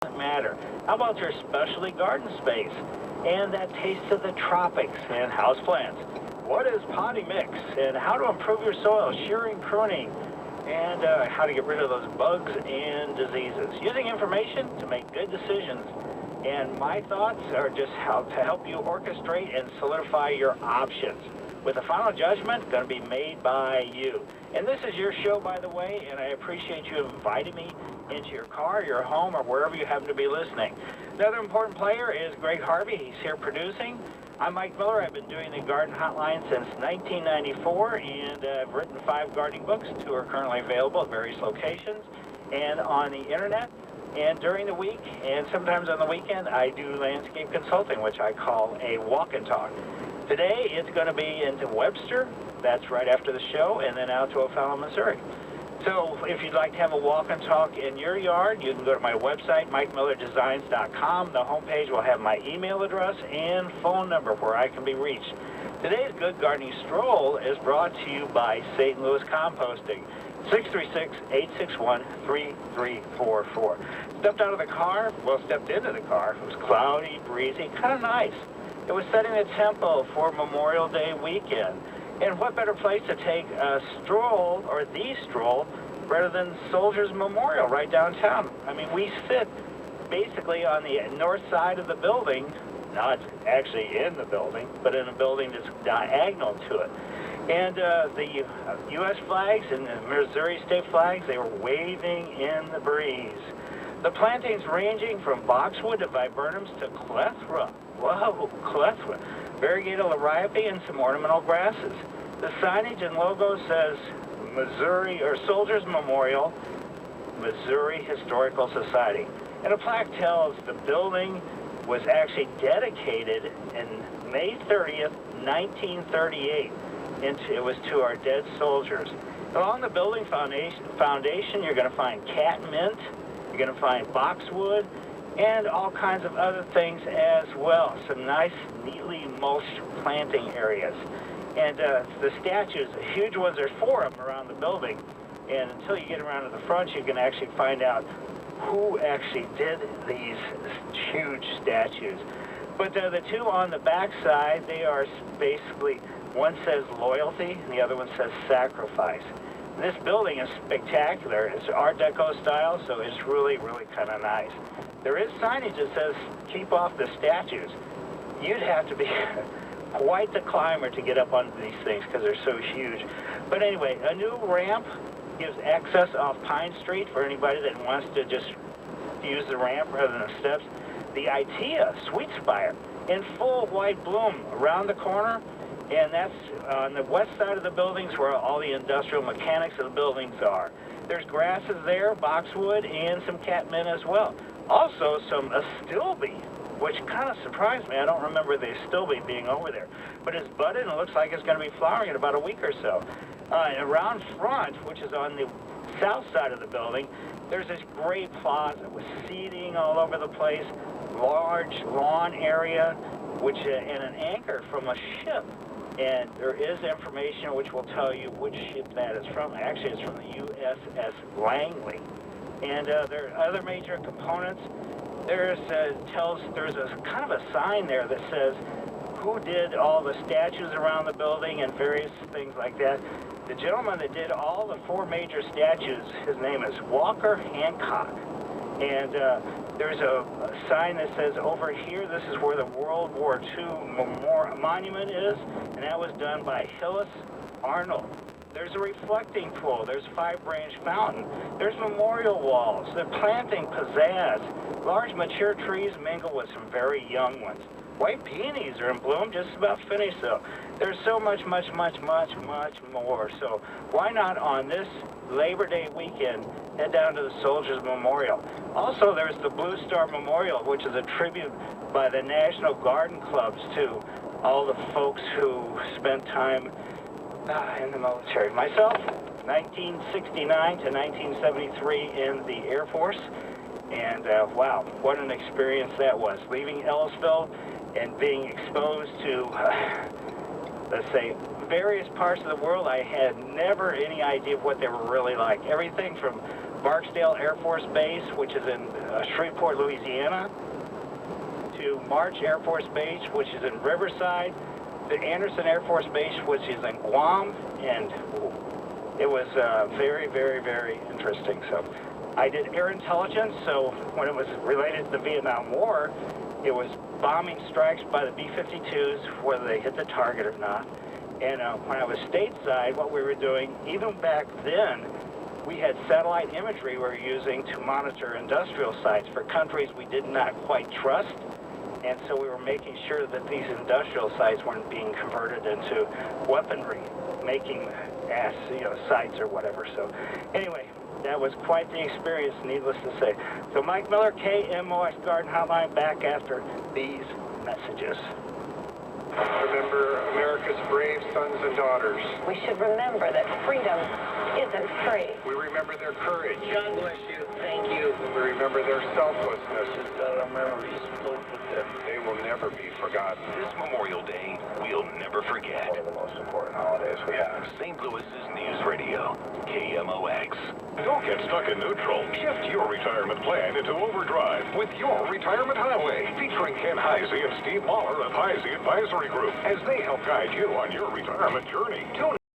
doesn't matter. How about your specialty garden space and that taste of the tropics and houseplants? What is potting mix and how to improve your soil, shearing, pruning, and how to get rid of those bugs and diseases. Using information to make good decisions. And my thoughts are just how to help you orchestrate and solidify your options, with the final judgment going to be made by you. And this is your show, by the way, and I appreciate you inviting me into your car, your home, or wherever you happen to be listening. Another important player is Greg Harvey. He's here producing. I'm Mike Miller. I've been doing the Garden Hotline since 1994, and I've written 5 gardening books. 2 are currently available at various locations and on the internet. And during the week, and sometimes on the weekend, I do landscape consulting, which I call a walk and talk. Today, it's going to be into Webster. That's right after the show, and then out to O'Fallon, Missouri. So if you'd like to have a walk and talk in your yard, you can go to my website, MikeMillerDesigns.com. The homepage will have my email address and phone number where I can be reached. Today's Good Gardening Stroll is brought to you by St. Louis Composting. 636-861-3344. Stepped out of the car, stepped into the car. It was cloudy, breezy, kind of nice. It was setting the tempo for Memorial Day weekend. And what better place to take a stroll, or the stroll, rather than Soldiers Memorial right downtown. I mean, we sit basically on the north side of the building, not actually in the building, but in a building that's diagonal to it. And the U.S. flags and the Missouri state flags, they were waving in the breeze. The plantings ranging from boxwood to viburnums to clethra. Whoa, clethra. Variegated liriope and some ornamental grasses. The signage and logo says Missouri, or Soldiers Memorial, Missouri Historical Society. And a plaque tells the building was actually dedicated in May 30th, 1938. It was to our dead soldiers. Along the building foundation, you're going to find catmint, you're going to find boxwood, and all kinds of other things as well. Some nice, neatly mulched planting areas. And the statues, the huge ones, there's 4 of them around the building. And until you get around to the front, you can actually find out who actually did these huge statues. But the 2 on the back side, they are basically, one says loyalty, and the other one says sacrifice. And this building is spectacular. It's Art Deco style, so it's really, really kind of nice. There is signage that says, keep off the statues. You'd have to be quite the climber to get up onto these things because they're so huge. But anyway, a new ramp gives access off Pine Street for anybody that wants to just use the ramp rather than the steps. The ITEA Sweet Spire in full white bloom around the corner, and that's on the west side of the buildings where all the industrial mechanics of the buildings are. There's grasses there, boxwood, and some catmint as well. Also some astilbe, which kind of surprised me. I don't remember the astilbe being over there. But it's budded and it looks like it's going to be flowering in about a week or so. Around front, which is on the south side of the building, there's this great plaza with seating all over the place, large lawn area, which and an anchor from a ship. And there is information which will tell you which ship that is from. Actually, it's from the USS Langley. And there are other major components. There's a kind of a sign there that says who did all the statues around the building and various things like that. The gentleman that did all the 4 major statues, his name is Walker Hancock. And there's a sign that says over here, this is where the World War II monument is, and that was done by Hillis Arnold. There's a reflecting pool. There's a 5-branch fountain. There's memorial walls. The planting pizzazz. Large mature trees mingle with some very young ones. White peonies are in bloom, just about finished though. There's so much, much, much, much, much more. So why not on this Labor Day weekend head down to the Soldiers Memorial. Also, there's the Blue Star Memorial, which is a tribute by the National Garden Clubs to all the folks who spent time in the military. Myself, 1969 to 1973 in the Air Force, and wow, what an experience that was. Leaving Ellisville and being exposed to, let's say, various parts of the world I had never any idea of what they were really like. Everything from Barksdale Air Force Base, which is in Shreveport, Louisiana, to March Air Force Base, which is in Riverside, to Anderson Air Force Base, which is in Guam, and it was very, very, very interesting. So I did air intelligence, so when it was related to the Vietnam War, it was bombing strikes by the B-52s, whether they hit the target or not. And when I was stateside, what we were doing, even back then, we had satellite imagery we were using to monitor industrial sites for countries we did not quite trust. And so we were making sure that these industrial sites weren't being converted into weaponry, making sites or whatever. So anyway, that was quite the experience, needless to say. So Mike Miller, KMOX Garden Hotline, back after these messages. Remember America's brave sons and daughters. We should remember that freedom isn't free. We remember their courage. God bless you. Thank you. We remember their selflessness. Just got our memories filled with them. They will never be forgotten. This Memorial Day, we'll never forget. One of the most important holidays we have. St. Louis's News Radio, KMOX. Don't get stuck in neutral. Shift your retirement plan into overdrive with your Retirement Highway, featuring Ken Heisey and Steve Mahler of Heisey Advisory Group as they help guide you on your retirement journey. Tune